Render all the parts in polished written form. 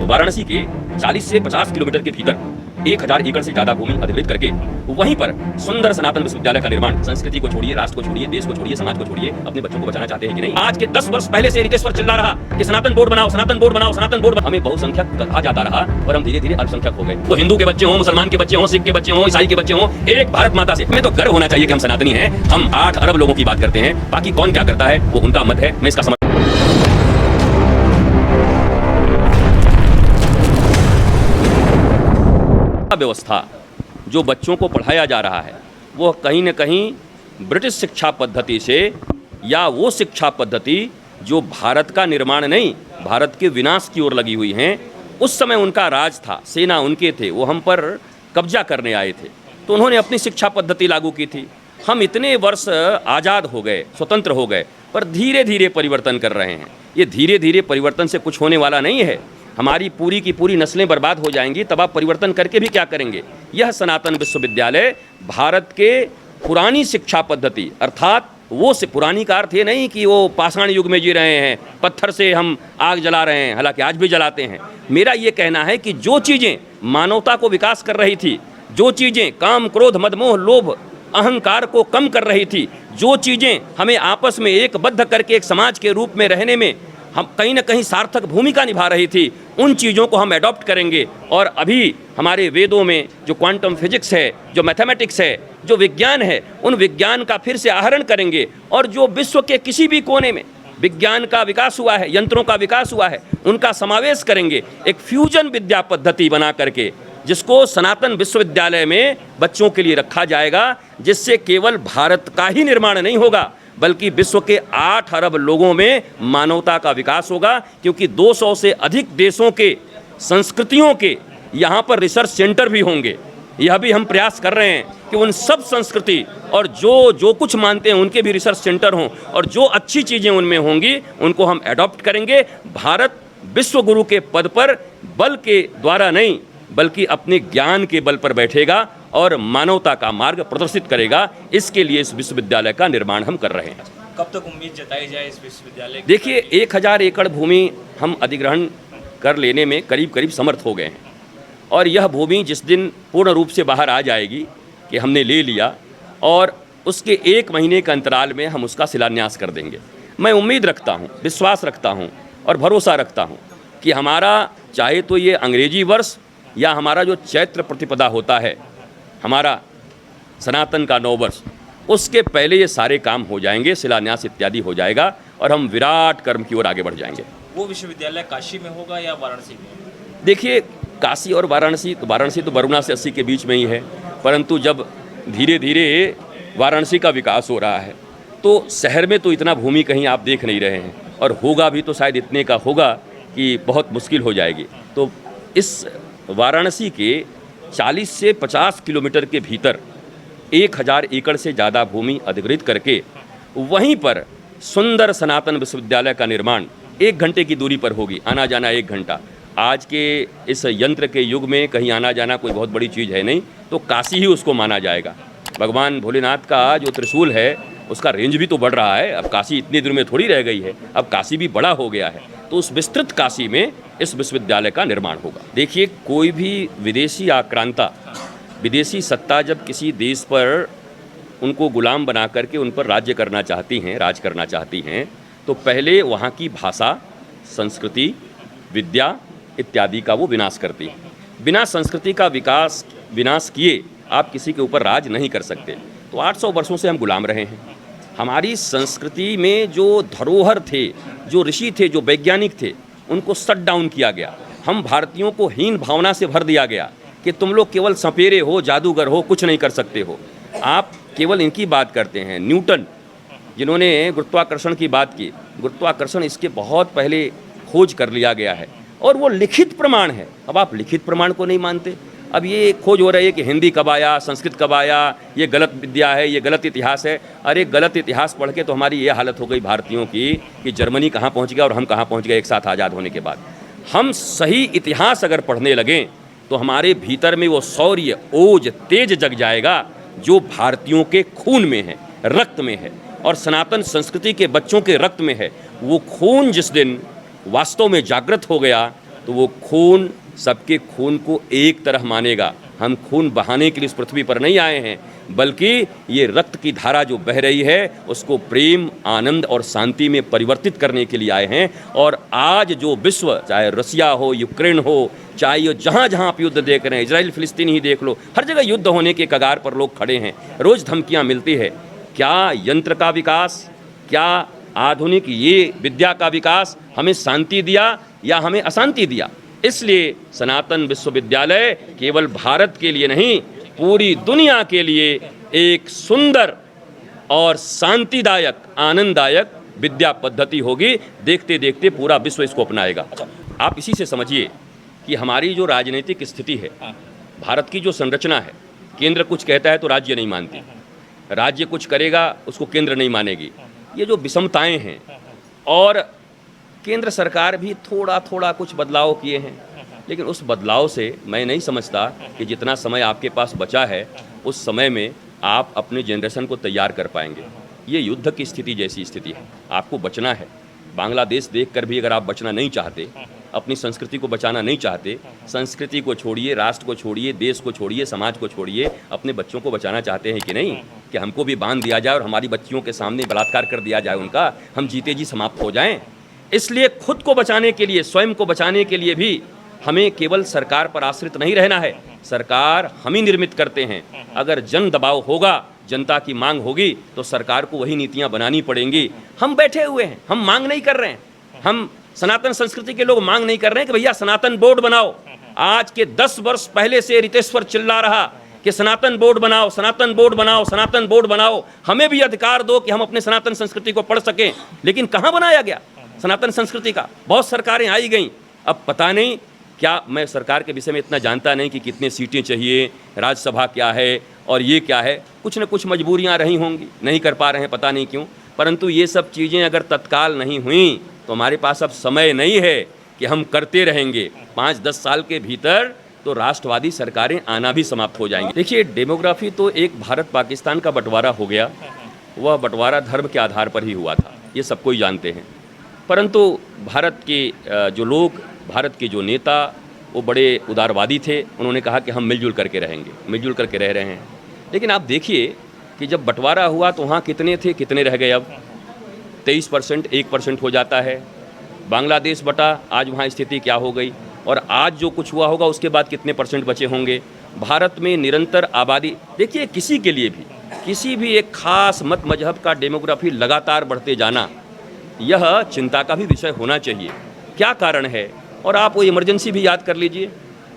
वाराणसी के 40 से 50 किलोमीटर के भीतर 1000 एकड़ से ज्यादा भूमि अधिग्रहित करके वहीं पर सुंदर सनातन विश्वविद्यालय का निर्माण, संस्कृति को छोड़िए, राष्ट्र को छोड़िए, देश को छोड़िए, समाज को छोड़िए, अपने बच्चों को बचाना चाहते हैं कि नहीं? आज के 10 वर्ष पहले से रितेश्वर चिल्ला रहा कि सनातन बोर्ड बनाओ, सनातन बोर्ड बनाओ, सनातन बोर्ड बनाओ। हमें बहुसंख्यक कहा जाता रहा और हम धीरे धीरे अल्पसंख्यक हो गए। तो हिंदू के बच्चे हों, मुसलमान के बच्चे हों, सिख के बच्चे हों, ईसाई के बच्चे हों, एक भारत माता से हमें तो गर्व होना चाहिए कि हम सनातनी हैं। हम 8 अरब लोगों की बात करते हैं, बाकी कौन क्या करता है वो उनका मत है। मैं इसका व्यवस्था जो बच्चों को पढ़ाया जा रहा है वो कहीं न कहीं ब्रिटिश शिक्षा पद्धति से, या वो शिक्षा पद्धति जो भारत का निर्माण नहीं, भारत के विनाश की ओर लगी हुई हैं। उस समय उनका राज था, सेना उनके थे, वो हम पर कब्जा करने आए थे, तो उन्होंने अपनी शिक्षा पद्धति लागू की थी। हम इतने वर्ष आज़ाद हो गए, स्वतंत्र हो गए, पर धीरे धीरे परिवर्तन कर रहे हैं। ये धीरे धीरे परिवर्तन से कुछ होने वाला नहीं है। हमारी पूरी की पूरी नस्लें बर्बाद हो जाएंगी, तब आप परिवर्तन करके भी क्या करेंगे? यह सनातन विश्वविद्यालय भारत के पुरानी शिक्षा पद्धति, अर्थात वो से पुरानी का अर्थ ये नहीं कि वो पाषाण युग में जी रहे हैं, पत्थर से हम आग जला रहे हैं, हालांकि आज भी जलाते हैं। मेरा ये कहना है कि जो चीज़ें मानवता को विकास कर रही थी, जो चीज़ें काम, क्रोध, मदमोह, लोभ, अहंकार को कम कर रही थी, जो चीज़ें हमें आपस में एकबद्ध करके एक समाज के रूप में रहने में हम कहीं ना कहीं सार्थक भूमिका निभा रही थी, उन चीज़ों को हम एडॉप्ट करेंगे। और अभी हमारे वेदों में जो क्वांटम फिजिक्स है, जो मैथमेटिक्स है, जो विज्ञान है, उन विज्ञान का फिर से आहरण करेंगे। और जो विश्व के किसी भी कोने में विज्ञान का विकास हुआ है, यंत्रों का विकास हुआ है, उनका समावेश करेंगे एक फ्यूजन विद्या पद्धति बना करके, जिसको सनातन विश्वविद्यालय में बच्चों के लिए रखा जाएगा, जिससे केवल भारत का ही निर्माण नहीं होगा बल्कि विश्व के 8 अरब लोगों में मानवता का विकास होगा। क्योंकि 200 से अधिक देशों के संस्कृतियों के यहाँ पर रिसर्च सेंटर भी होंगे। यह भी हम प्रयास कर रहे हैं कि उन सब संस्कृति और जो कुछ मानते हैं उनके भी रिसर्च सेंटर हों, और जो अच्छी चीज़ें उनमें होंगी उनको हम एडॉप्ट करेंगे। भारत विश्व गुरु के पद पर बल के द्वारा नहीं बल्कि अपने ज्ञान के बल पर बैठेगा और मानवता का मार्ग प्रदर्शित करेगा। इसके लिए इस विश्वविद्यालय का निर्माण हम कर रहे हैं। कब तक उम्मीद जताई जाए इस विश्वविद्यालय? देखिए, 1000 एकड़ भूमि हम अधिग्रहण कर लेने में करीब करीब समर्थ हो गए हैं, और यह भूमि जिस दिन पूर्ण रूप से बाहर आ जाएगी कि हमने ले लिया, और उसके 1 महीने के अंतराल में हम उसका शिलान्यास कर देंगे। मैं उम्मीद रखता हूँ, विश्वास रखता हूँ और भरोसा रखता हूँ कि हमारा, चाहे तो ये अंग्रेजी वर्ष या हमारा जो चैत्र प्रतिपदा होता है, हमारा सनातन का 9 वर्ष, उसके पहले ये सारे काम हो जाएंगे, शिलान्यास इत्यादि हो जाएगा और हम विराट कर्म की ओर आगे बढ़ जाएंगे। वो विश्वविद्यालय काशी में होगा या वाराणसी में? देखिए, काशी और वाराणसी तो बरुणा से 80 के बीच में ही है, परंतु जब धीरे धीरे वाराणसी का विकास हो रहा है तो शहर में तो इतना भूमि कहीं आप देख नहीं रहे हैं, और होगा भी तो शायद इतने का होगा कि बहुत मुश्किल हो जाएगी। तो इस वाराणसी के 40 से 50 किलोमीटर के भीतर 1000 एकड़ से ज़्यादा भूमि अधिग्रहित करके वहीं पर सुंदर सनातन विश्वविद्यालय का निर्माण 1 घंटे की दूरी पर होगी। आना जाना 1 घंटा। आज के इस यंत्र के युग में कहीं आना जाना कोई बहुत बड़ी चीज़ है नहीं, तो काशी ही उसको माना जाएगा। भगवान भोलेनाथ का जो त्रिशूल है उसका रेंज भी तो बढ़ रहा है। अब काशी इतनी दूर में थोड़ी रह गई है, अब काशी भी बड़ा हो गया है, तो उस विस्तृत काशी में इस विश्वविद्यालय का निर्माण होगा। देखिए, कोई भी विदेशी आक्रांता, विदेशी सत्ता जब किसी देश पर उनको गुलाम बना करके उन पर राज्य करना चाहती हैं, राज करना चाहती हैं, तो पहले वहाँ की भाषा, संस्कृति, विद्या इत्यादि का वो विनाश करती है। बिना संस्कृति का विनाश किए आप किसी के ऊपर राज नहीं कर सकते। तो 800 वर्षों से हम गुलाम रहे हैं। हमारी संस्कृति में जो धरोहर थे, जो ऋषि थे, जो वैज्ञानिक थे, उनको शट डाउन किया गया। हम भारतीयों को हीन भावना से भर दिया गया कि तुम लोग केवल सपेरे हो, जादूगर हो, कुछ नहीं कर सकते हो। आप केवल इनकी बात करते हैं। न्यूटन, जिन्होंने गुरुत्वाकर्षण की बात की, गुरुत्वाकर्षण इसके बहुत पहले खोज कर लिया गया है और वो लिखित प्रमाण है। अब आप लिखित प्रमाण को नहीं मानते। अब ये खोज हो रही है कि हिंदी कब आया, संस्कृत कब आया, ये गलत विद्या है, ये गलत इतिहास है। अरे गलत इतिहास पढ़ के तो हमारी ये हालत हो गई भारतीयों की कि जर्मनी कहाँ पहुँच गया और हम कहाँ पहुँच गए एक साथ आज़ाद होने के बाद। हम सही इतिहास अगर पढ़ने लगें तो हमारे भीतर में वो शौर्य, ओज, तेज जग जाएगा जो भारतीयों के खून में है, रक्त में है, और सनातन संस्कृति के बच्चों के रक्त में है। वो खून जिस दिन वास्तव में जागृत हो गया, तो वो खून सबके खून को एक तरह मानेगा। हम खून बहाने के लिए इस पृथ्वी पर नहीं आए हैं, बल्कि ये रक्त की धारा जो बह रही है उसको प्रेम, आनंद और शांति में परिवर्तित करने के लिए आए हैं। और आज जो विश्व, चाहे रसिया हो, यूक्रेन हो, चाहे ये जहाँ जहाँ आप युद्ध देख रहे हैं, इजराइल फिलिस्तीन ही देख लो, हर जगह युद्ध होने के कगार पर लोग खड़े हैं, रोज़ धमकियाँ मिलती है। क्या यंत्र का विकास, क्या आधुनिक ये विद्या का विकास हमें शांति दिया या हमें अशांति दिया? इसलिए सनातन विश्वविद्यालय केवल भारत के लिए नहीं, पूरी दुनिया के लिए एक सुंदर और शांतिदायक, आनंददायक विद्या पद्धति होगी। देखते देखते पूरा विश्व इसको अपनाएगा। आप इसी से समझिए कि हमारी जो राजनीतिक स्थिति है, भारत की जो संरचना है, केंद्र कुछ कहता है तो राज्य नहीं मानती, राज्य कुछ करेगा उसको केंद्र नहीं मानेगी। ये जो विषमताएं हैं, और केंद्र सरकार भी थोड़ा थोड़ा कुछ बदलाव किए हैं, लेकिन उस बदलाव से मैं नहीं समझता कि जितना समय आपके पास बचा है उस समय में आप अपने जनरेशन को तैयार कर पाएंगे। ये युद्ध की स्थिति जैसी स्थिति है, आपको बचना है। बांग्लादेश देखकर भी अगर आप बचना नहीं चाहते, अपनी संस्कृति को बचाना नहीं चाहते, संस्कृति को छोड़िए, राष्ट्र को छोड़िए, देश को छोड़िए, समाज को छोड़िए, अपने बच्चों को बचाना चाहते हैं कि नहीं? कि हमको भी बांध दिया जाए और हमारी बच्चियों के सामने बलात्कार कर दिया जाए उनका, हम जीते जी समाप्त हो जाएं? इसलिए खुद को बचाने के लिए, स्वयं को बचाने के लिए भी हमें केवल सरकार पर आश्रित नहीं रहना है। सरकार हम ही निर्मित करते हैं। अगर जन दबाव होगा, जनता की मांग होगी, तो सरकार को वही नीतियां बनानी पड़ेंगी। हम बैठे हुए हैं, हम मांग नहीं कर रहे हैं। हम सनातन संस्कृति के लोग मांग नहीं कर रहे हैं कि भैया सनातन बोर्ड बनाओ। आज के 10 वर्ष पहले से रितेश्वर चिल्ला रहा कि सनातन बोर्ड बनाओ, सनातन बोर्ड बनाओ, सनातन बोर्ड बनाओ, हमें भी अधिकार दो कि हम अपने सनातन संस्कृति को पढ़ सकें। लेकिन कहाँ बनाया गया सनातन संस्कृति का? बहुत सरकारें आई गईं, अब पता नहीं क्या, मैं सरकार के विषय में इतना जानता नहीं कि कितने सीटें चाहिए, राज्यसभा क्या है और ये क्या है। कुछ न कुछ मजबूरियां रही होंगी, नहीं कर पा रहे हैं, पता नहीं क्यों। परंतु ये सब चीज़ें अगर तत्काल नहीं हुई तो हमारे पास अब समय नहीं है कि हम करते रहेंगे। 5-10 साल के भीतर तो राष्ट्रवादी सरकारें आना भी समाप्त हो जाएंगी। देखिए, डेमोग्राफी तो एक भारत पाकिस्तान का बंटवारा हो गया, वह बंटवारा धर्म के आधार पर ही हुआ था, ये सब कोई जानते हैं। परंतु भारत के जो लोग, भारत के जो नेता, वो बड़े उदारवादी थे। उन्होंने कहा कि हम मिलजुल करके रहेंगे, मिलजुल करके रह रहे हैं। लेकिन आप देखिए कि जब बंटवारा हुआ तो वहाँ कितने थे, कितने रह गए? अब 23%, 1% हो जाता है। बांग्लादेश बटा, आज वहाँ स्थिति क्या हो गई? और आज जो कुछ हुआ होगा उसके बाद कितने % बचे होंगे? भारत में निरंतर आबादी, देखिए किसी के लिए भी, किसी भी एक खास मत मजहब का डेमोग्राफी लगातार बढ़ते जाना, यह चिंता का भी विषय होना चाहिए। क्या कारण है? और आप वो इमरजेंसी भी याद कर लीजिए।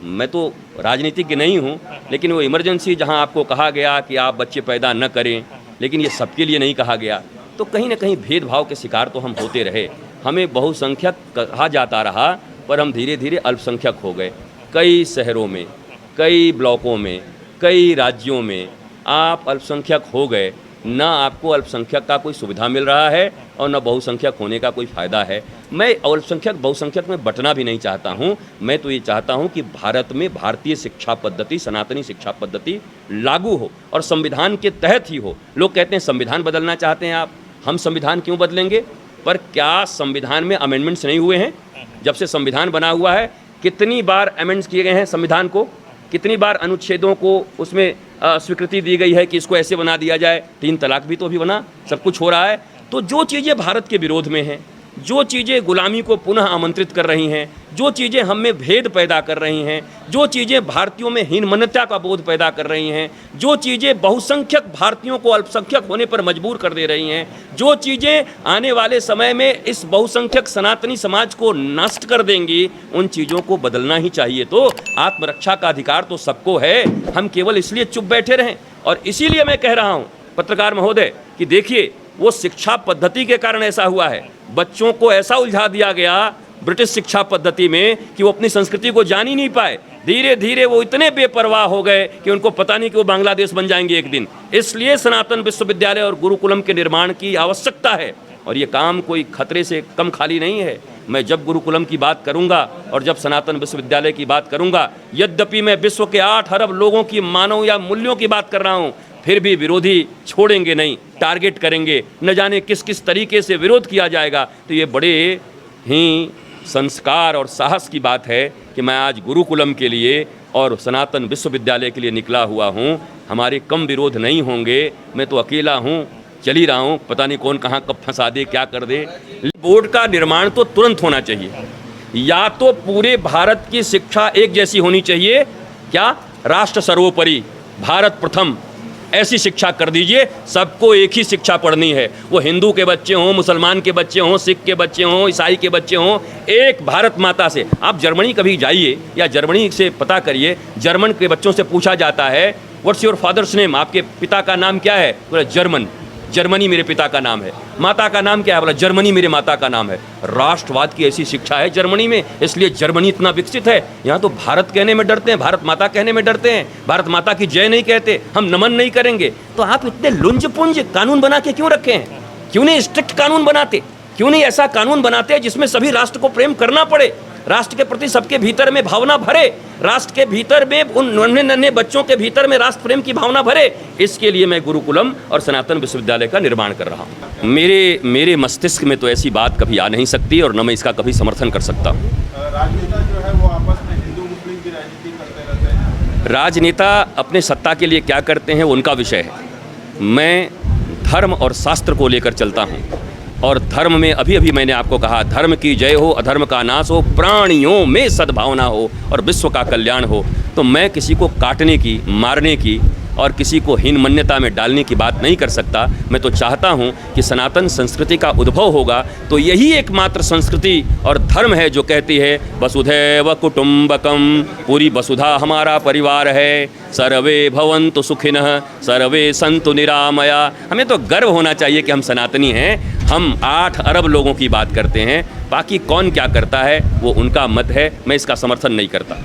मैं तो राजनीतिज्ञ नहीं हूँ, लेकिन वो इमरजेंसी जहाँ आपको कहा गया कि आप बच्चे पैदा न करें, लेकिन ये सबके लिए नहीं कहा गया, तो कहीं ना कहीं भेदभाव के शिकार तो हम होते रहे। हमें बहुसंख्यक कहा जाता रहा, पर हम धीरे धीरे अल्पसंख्यक हो गए। कई शहरों में, कई ब्लॉकों में, कई राज्यों में आप अल्पसंख्यक हो गए। न आपको अल्पसंख्यक का कोई सुविधा मिल रहा है और न बहुसंख्यक होने का कोई फ़ायदा है। मैं अल्पसंख्यक बहुसंख्यक में बंटना भी नहीं चाहता हूँ। मैं तो ये चाहता हूँ कि भारत में भारतीय शिक्षा पद्धति, सनातनी शिक्षा पद्धति लागू हो और संविधान के तहत ही हो। लोग कहते हैं संविधान बदलना चाहते हैं आप, हम संविधान क्यों बदलेंगे? पर क्या संविधान में अमेंडमेंट्स नहीं हुए हैं? जब से संविधान बना हुआ है कितनी बार अमेंड्स किए गए हैं संविधान को, कितनी बार अनुच्छेदों को उसमें स्वीकृति दी गई है कि इसको ऐसे बना दिया जाए। 3 तलाक भी तो अभी बना, सब कुछ हो रहा है। तो जो चीज़ें भारत के विरोध में हैं, जो चीज़ें गुलामी को पुनः आमंत्रित कर रही हैं, जो चीज़ें हम में भेद पैदा कर रही हैं, जो चीज़ें भारतीयों में हीनमन्यता का बोध पैदा कर रही हैं, जो चीज़ें बहुसंख्यक भारतीयों को अल्पसंख्यक होने पर मजबूर कर दे रही हैं, जो चीज़ें आने वाले समय में इस बहुसंख्यक सनातनी समाज को नष्ट कर देंगी, उन चीज़ों को बदलना ही चाहिए। तो आत्मरक्षा का अधिकार तो सबको है, हम केवल इसलिए चुप बैठे रहें। और इसीलिए मैं कह रहा हूँ पत्रकार महोदय कि देखिए, वो शिक्षा पद्धति के कारण ऐसा हुआ है। बच्चों को ऐसा उलझा दिया गया ब्रिटिश शिक्षा पद्धति में कि वो अपनी संस्कृति को जान ही नहीं पाए। धीरे धीरे वो इतने बेपरवाह हो गए कि उनको पता नहीं कि वो बांग्लादेश बन जाएंगे एक दिन। इसलिए सनातन विश्वविद्यालय और गुरुकुलम के निर्माण की आवश्यकता है, और ये काम कोई खतरे से कम खाली नहीं है। मैं जब गुरुकुलम की बात करूंगा और जब सनातन विश्वविद्यालय की बात करूंगा, यद्यपि मैं विश्व के 8 अरब लोगों की मानव या मूल्यों की बात कर रहा हूं, फिर भी विरोधी छोड़ेंगे नहीं, टारगेट करेंगे। न जाने किस किस तरीके से विरोध किया जाएगा। तो ये बड़े ही संस्कार और साहस की बात है कि मैं आज गुरुकुलम के लिए और सनातन विश्वविद्यालय के लिए निकला हुआ हूँ। हमारे कम विरोध नहीं होंगे, मैं तो अकेला हूँ, चल ही रहा हूँ, पता नहीं कौन कहाँ कब फंसा दे, क्या कर दे। बोर्ड का निर्माण तो तुरंत होना चाहिए, या तो पूरे भारत की शिक्षा एक जैसी होनी चाहिए, क्या राष्ट्र सर्वोपरि, भारत प्रथम, ऐसी शिक्षा कर दीजिए। सबको एक ही शिक्षा पढ़नी है, वो हिंदू के बच्चे हों, मुसलमान के बच्चे हों, सिख के बच्चे हों, ईसाई के बच्चे हों, एक भारत माता से। आप जर्मनी कभी जाइए या जर्मनी से पता करिए, जर्मन के बच्चों से पूछा जाता है व्हाट्स योर फादर्स नेम, आपके पिता का नाम क्या है? बोला जर्मन, जर्मनी मेरे पिता का नाम है। माता का नाम क्या है? बोला जर्मनी मेरे माता का नाम है। राष्ट्रवाद की ऐसी शिक्षा है जर्मनी में, इसलिए जर्मनी इतना विकसित है। यहाँ तो भारत कहने में डरते हैं, भारत माता कहने में डरते हैं, भारत माता की जय नहीं कहते, हम नमन नहीं करेंगे। तो आप इतने लुंज पुंज कानून बना के क्यों रखे हैं? क्यों नहीं स्ट्रिक्ट कानून बनाते? क्यों नहीं ऐसा कानून बनाते जिसमें सभी राष्ट्र को प्रेम करना पड़े, राष्ट्र के प्रति सबके भीतर में भावना भरे, राष्ट्र के भीतर में उन नन्हे नन्हे बच्चों के भीतर में राष्ट्र प्रेम की भावना भरे। इसके लिए मैं गुरुकुलम और सनातन विश्वविद्यालय का निर्माण कर रहा हूँ। मेरे मस्तिष्क में तो ऐसी बात कभी आ नहीं सकती और न मैं इसका कभी समर्थन कर सकता हूँ। राजनेता जो है वो आपस में हिंदू मुस्लिम की राजनीति करते रहते हैं। राजनेता अपने सत्ता के लिए क्या करते हैं वो उनका विषय है। मैं धर्म और शास्त्र को लेकर चलता हूँ, और धर्म में अभी मैंने आपको कहा, धर्म की जय हो, अधर्म का नाश हो, प्राणियों में सद्भावना हो और विश्व का कल्याण हो। तो मैं किसी को काटने की, मारने की और किसी को हीन मान्यता में डालने की बात नहीं कर सकता। मैं तो चाहता हूँ कि सनातन संस्कृति का उद्भव होगा तो यही एकमात्र संस्कृति और धर्म है जो कहती है वसुधैव कुटुम्बकम, पूरी वसुधा हमारा परिवार है, सर्वे भवन्तु सुखिनः, सर्वे सन्तु निरामया। हमें तो गर्व होना चाहिए कि हम सनातनी हैं। हम 8 अरब लोगों की बात करते हैं, बाकी कौन क्या करता है वो उनका मत है, मैं इसका समर्थन नहीं करता।